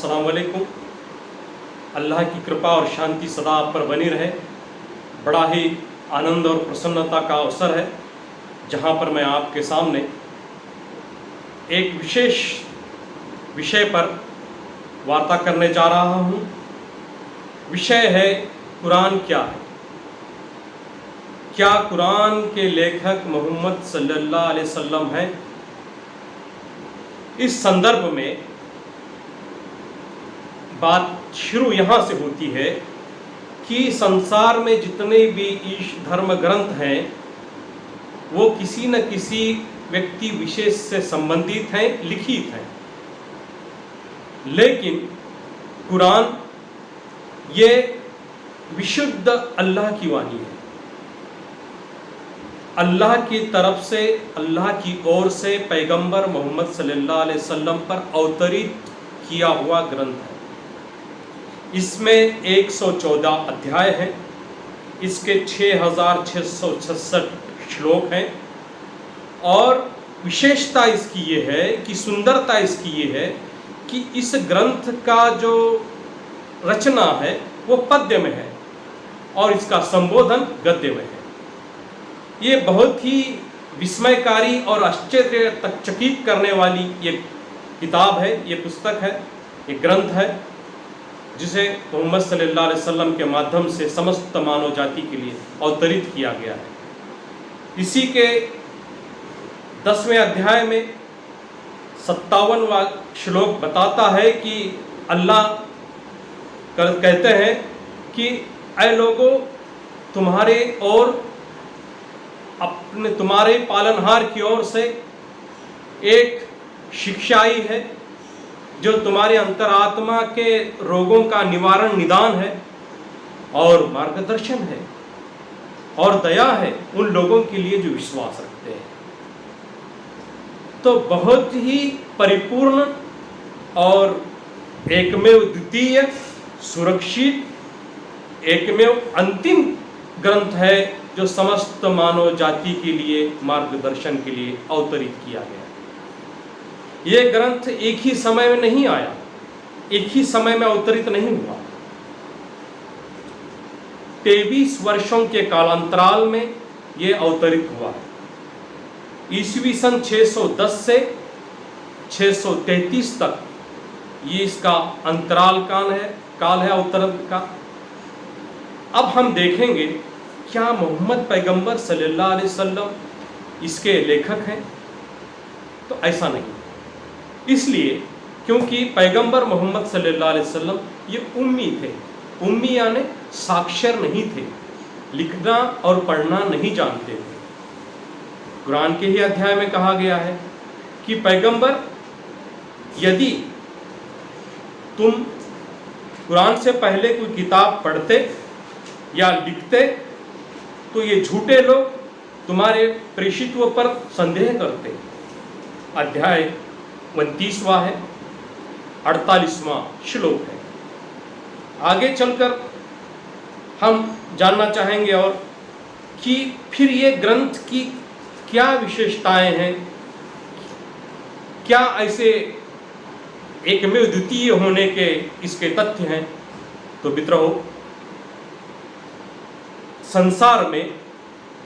अस्सलाम वालेकुम। अल्लाह की कृपा और शांति सदा आप पर बनी रहे। बड़ा ही आनंद और प्रसन्नता का अवसर है जहाँ पर मैं आपके सामने एक विशेष विषय पर वार्ता करने जा रहा हूँ। विषय है कुरान क्या है। क्या कुरान के लेखक मोहम्मद सल्लल्लाहु अलैहि वसल्लम हैं? इस संदर्भ में बात शुरू यहाँ से होती है कि संसार में जितने भी धर्म ग्रंथ हैं वो किसी न किसी व्यक्ति विशेष से संबंधित हैं, लिखित हैं। लेकिन कुरान ये विशुद्ध अल्लाह की वाणी है। अल्लाह की तरफ से, अल्लाह की ओर से पैगंबर मोहम्मद सल्लल्लाहु अलैहि वसल्लम पर अवतरित किया हुआ ग्रंथ है। इसमें 114 अध्याय हैं। इसके 6666 श्लोक हैं। और विशेषता इसकी ये है कि सुंदरता इसकी ये है कि इस ग्रंथ का जो रचना है वो पद्य में है और इसका संबोधन गद्य में है। ये बहुत ही विस्मयकारी और आश्चर्यचकित करने वाली ये किताब है, ये पुस्तक है, ये ग्रंथ है जिसे मोहम्मद सल्लल्लाहु अलैहि वसल्लम के माध्यम से समस्त मानव जाति के लिए अवतरित किया गया है। इसी के 10वें अध्याय में 57वां श्लोक बताता है कि अल्लाह कहते हैं कि ऐ लोगों, तुम्हारे और अपने तुम्हारे पालनहार की ओर से एक शिक्षा आई है जो तुम्हारे अंतरात्मा के रोगों का निवारण, निदान है और मार्गदर्शन है और दया है उन लोगों के लिए जो विश्वास रखते हैं। तो बहुत ही परिपूर्ण और एकमेव द्वितीय, सुरक्षित, एकमेव अंतिम ग्रंथ है जो समस्त मानव जाति के लिए मार्गदर्शन के लिए अवतरित किया गया। ये ग्रंथ एक ही समय में नहीं आया, एक ही समय में अवतरित नहीं हुआ। 23 वर्षों के कालांतराल में ये अवतरित हुआ है। ईस्वी सन 610 से 633 तक ये इसका अंतराल काल है अवतरण का। अब हम देखेंगे क्या मोहम्मद पैगंबर सल्लल्लाहु अलैहि वसल्लम इसके लेखक हैं? तो ऐसा नहीं। इसलिए क्योंकि पैगंबर मोहम्मद सल्लल्लाहु अलैहि वसल्लम ये उम्मी थे। उम्मी यानी साक्षर नहीं थे, लिखना और पढ़ना नहीं जानते थे। कुरान के ही अध्याय में कहा गया है कि पैगंबर, यदि तुम कुरान से पहले कोई किताब पढ़ते या लिखते तो ये झूठे लोग तुम्हारे प्रेषित्व पर संदेह करते। अध्याय 29वां है, 48वां श्लोक है। आगे चलकर हम जानना चाहेंगे और कि फिर ये ग्रंथ की क्या विशेषताएं हैं, क्या ऐसे एकमेव द्वितीय होने के इसके तथ्य हैं। तो मित्रों, संसार में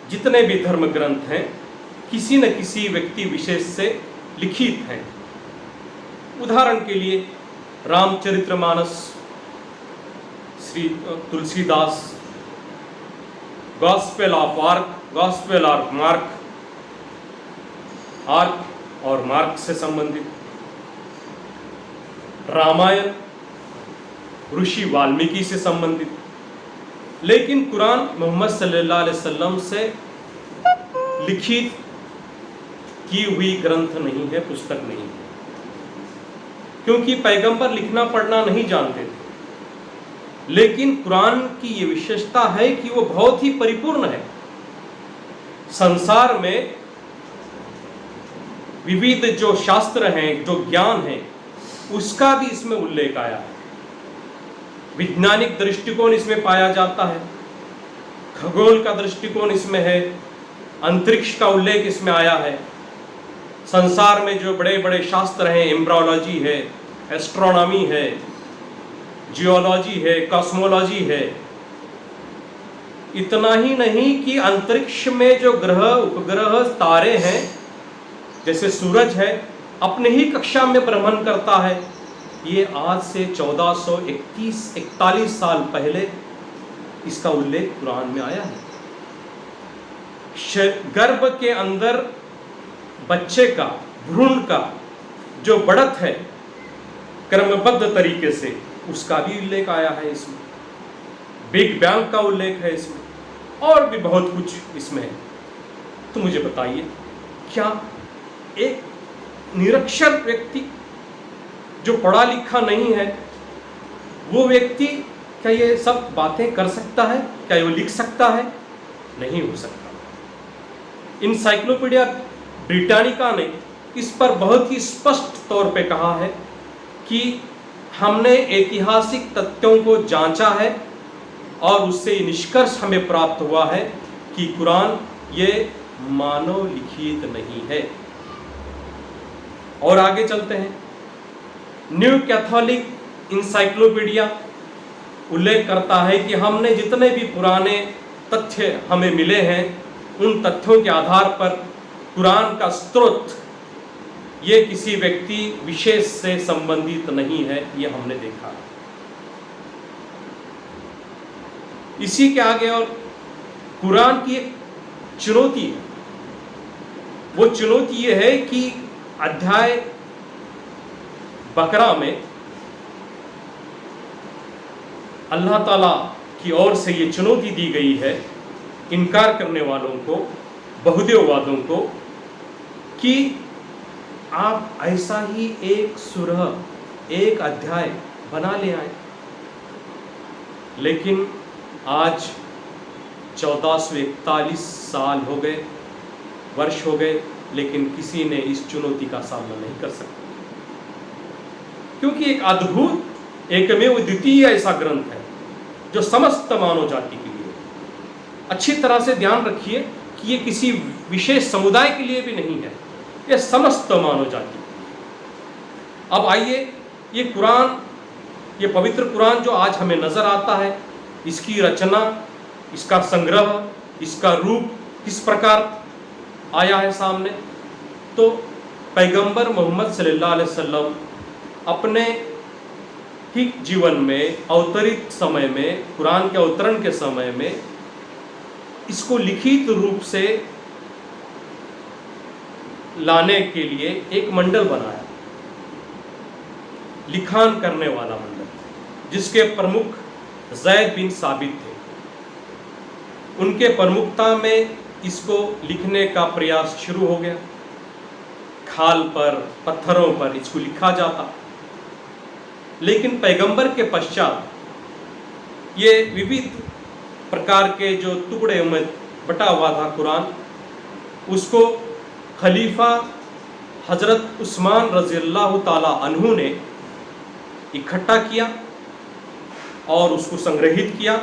जितने भी धर्म ग्रंथ हैं किसी न किसी व्यक्ति विशेष से लिखित हैं। उदाहरण के लिए Ramcharitmanas, Shri Tulsidas, gospel of arc और मार्क से संबंधित, रामायण ऋषि वाल्मीकि से संबंधित। लेकिन कुरान मोहम्मद सल्लल्लाहु अलैहि वसल्लम से लिखित की हुई ग्रंथ नहीं है, पुस्तक नहीं है, क्योंकि पैगंबर लिखना पढ़ना नहीं जानते थे। लेकिन कुरान की ये विशेषता है कि वो बहुत ही परिपूर्ण है। संसार में विविध जो शास्त्र हैं, जो ज्ञान है, उसका भी इसमें उल्लेख आया है। वैज्ञानिक दृष्टिकोण इसमें पाया जाता है, खगोल का दृष्टिकोण इसमें है, अंतरिक्ष का उल्लेख इसमें आया है। संसार में जो बड़े बड़े शास्त्र हैं, एम्ब्रियोलॉजी है, एस्ट्रोनॉमी है, जियोलॉजी है, कॉस्मोलॉजी है। इतना ही नहीं कि अंतरिक्ष में जो ग्रह, उपग्रह, तारे हैं, जैसे सूरज है, अपने ही कक्षा में भ्रमण करता है। ये आज से 1441 साल पहले इसका उल्लेख कुरान में आया है। गर्भ के अंदर बच्चे का, भ्रूण का जो बढ़त है क्रमबद्ध तरीके से, उसका भी उल्लेख आया है इसमें। बिग बैंग का उल्लेख है इसमें, और भी बहुत कुछ इसमें है। तो मुझे बताइए, क्या एक निरक्षर व्यक्ति जो पढ़ा लिखा नहीं है, वो व्यक्ति क्या ये सब बातें कर सकता है? क्या वो लिख सकता है? नहीं हो सकता। इनसाइक्लोपीडिया ब्रिटानिका ने इस पर बहुत ही स्पष्ट तौर पे कहा है कि हमने ऐतिहासिक तथ्यों को जांचा है और उससे निष्कर्ष हमें प्राप्त हुआ है कि कुरान ये मानव लिखित नहीं है। और आगे चलते हैं। न्यू कैथोलिक इंसाइक्लोपीडिया उल्लेख करता है कि हमने जितने भी पुराने तथ्य हमें मिले हैं, उन तथ्यों के आधार पर कुरान का स्रोत ये किसी व्यक्ति विशेष से संबंधित नहीं है, ये हमने देखा। इसी के आगे और कुरान की एक चुनौती है। वो चुनौती ये है कि अध्याय बकरा में अल्लाह ताला की ओर से ये चुनौती दी गई है इनकार करने वालों को, बहुदेववादों को, कि आप ऐसा ही एक सूरह, एक अध्याय बना ले आए। लेकिन आज 1441 साल हो गए, वर्ष हो गए, लेकिन किसी ने इस चुनौती का सामना नहीं कर सका, क्योंकि एक अद्भुत, एकमेव द्वितीय ऐसा ग्रंथ है जो समस्त मानव जाति के लिए। अच्छी तरह से ध्यान रखिए कि ये किसी विशेष समुदाय के लिए भी नहीं है, यह समस्त मानव जाति। अब आइए, ये कुरान, ये पवित्र कुरान जो आज हमें नजर आता है, इसकी रचना, इसका संग्रह, इसका रूप किस प्रकार आया है सामने। तो पैगंबर मोहम्मद सल्लल्लाहु अलैहि वसल्लम अपने ही जीवन में, अवतरित समय में, कुरान के अवतरण के समय में इसको लिखित रूप से लाने के लिए एक मंडल बनाया, लिखान करने वाला मंडल, जिसके प्रमुख ज़ैद बिन साबित थे। उनके प्रमुखता में इसको लिखने का प्रयास शुरू हो गया। खाल पर, पत्थरों पर इसको लिखा जाता। लेकिन पैगंबर के पश्चात ये विविध प्रकार के जो टुकड़े में बटा हुआ था कुरान, उसको खलीफा हजरत उस्मान रज़ियल्लाहु ताला अन्हु ने इकट्ठा किया और उसको संग्रहित किया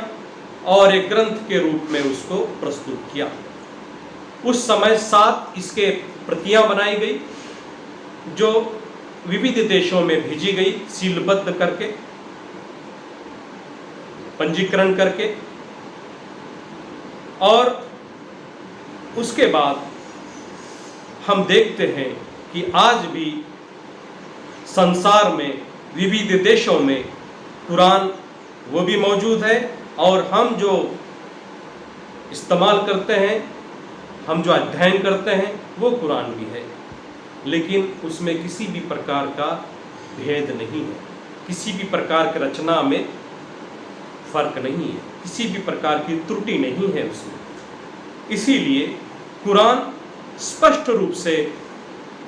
और एक ग्रंथ के रूप में उसको प्रस्तुत किया। उस समय 7 इसके प्रतियां बनाई गई, जो विविध देशों में भेजी गई, सीलबद्ध करके, पंजीकरण करके। और उसके बाद हम देखते हैं कि आज भी संसार में विविध देशों में कुरान वो भी मौजूद है, और हम जो इस्तेमाल करते हैं, हम जो अध्ययन करते हैं, वो कुरान भी है। लेकिन उसमें किसी भी प्रकार का भेद नहीं है, किसी भी प्रकार की रचना में फर्क नहीं है, किसी भी प्रकार की त्रुटि नहीं है उसमें। इसीलिए कुरान स्पष्ट रूप से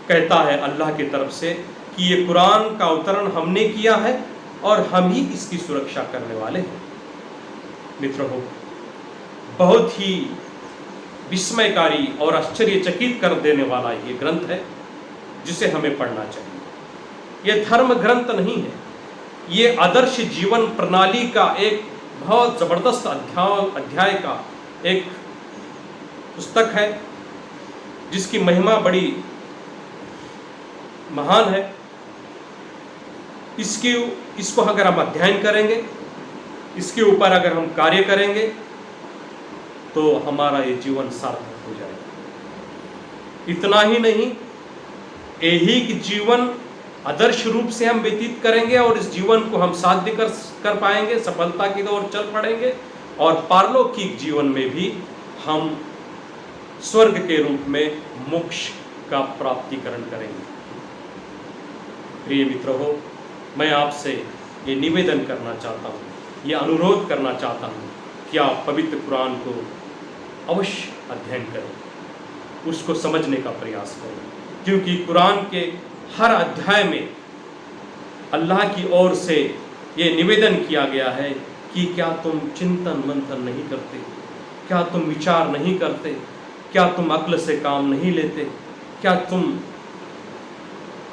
कहता है अल्लाह की तरफ से कि ये कुरान का अवतरण हमने किया है और हम ही इसकी सुरक्षा करने वाले हैं। मित्रों, बहुत ही विस्मयकारी और आश्चर्यचकित कर देने वाला ये ग्रंथ है, जिसे हमें पढ़ना चाहिए। ये धर्म ग्रंथ नहीं है, ये आदर्श जीवन प्रणाली का एक बहुत जबरदस्त अध्याय का एक पुस्तक है, जिसकी महिमा बड़ी महान है। इसको अगर हम अध्ययन करेंगे, इसके ऊपर अगर हम कार्य करेंगे तो हमारा ये जीवन सार्थक हो जाएगा। इतना ही नहीं, ऐहिक जीवन आदर्श रूप से हम व्यतीत करेंगे और इस जीवन को हम साध्य कर पाएंगे, सफलता की ओर चल पड़ेंगे, और पारलौकिक जीवन में भी हम स्वर्ग के रूप में मोक्ष का प्राप्तिकरण करेंगे। प्रिय मित्रों, मैं आपसे ये निवेदन करना चाहता हूँ, ये अनुरोध करना चाहता हूँ कि आप पवित्र कुरान को अवश्य अध्ययन करें, उसको समझने का प्रयास करें, क्योंकि कुरान के हर अध्याय में अल्लाह की ओर से ये निवेदन किया गया है कि क्या तुम चिंतन मंथन नहीं करते, क्या तुम विचार नहीं करते, क्या तुम अक्ल से काम नहीं लेते, क्या तुम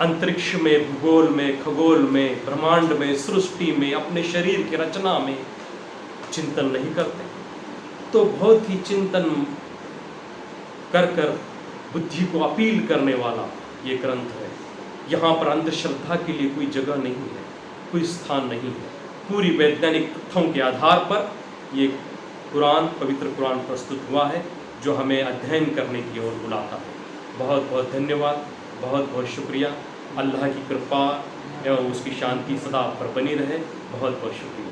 अंतरिक्ष में, भूगोल में, खगोल में, ब्रह्मांड में, सृष्टि में, अपने शरीर की रचना में चिंतन नहीं करते। तो बहुत ही चिंतन कर बुद्धि को अपील करने वाला ये ग्रंथ है। यहाँ पर अंधश्रद्धा के लिए कोई जगह नहीं है, कोई स्थान नहीं है। पूरी वैज्ञानिक तथ्यों के आधार पर ये कुरान, पवित्र कुरान प्रस्तुत हुआ है, जो हमें अध्ययन करने की ओर बुलाता है। बहुत बहुत धन्यवाद, बहुत बहुत शुक्रिया। अल्लाह की कृपा एवं उसकी शांति सदा पर बनी रहे। बहुत बहुत शुक्रिया।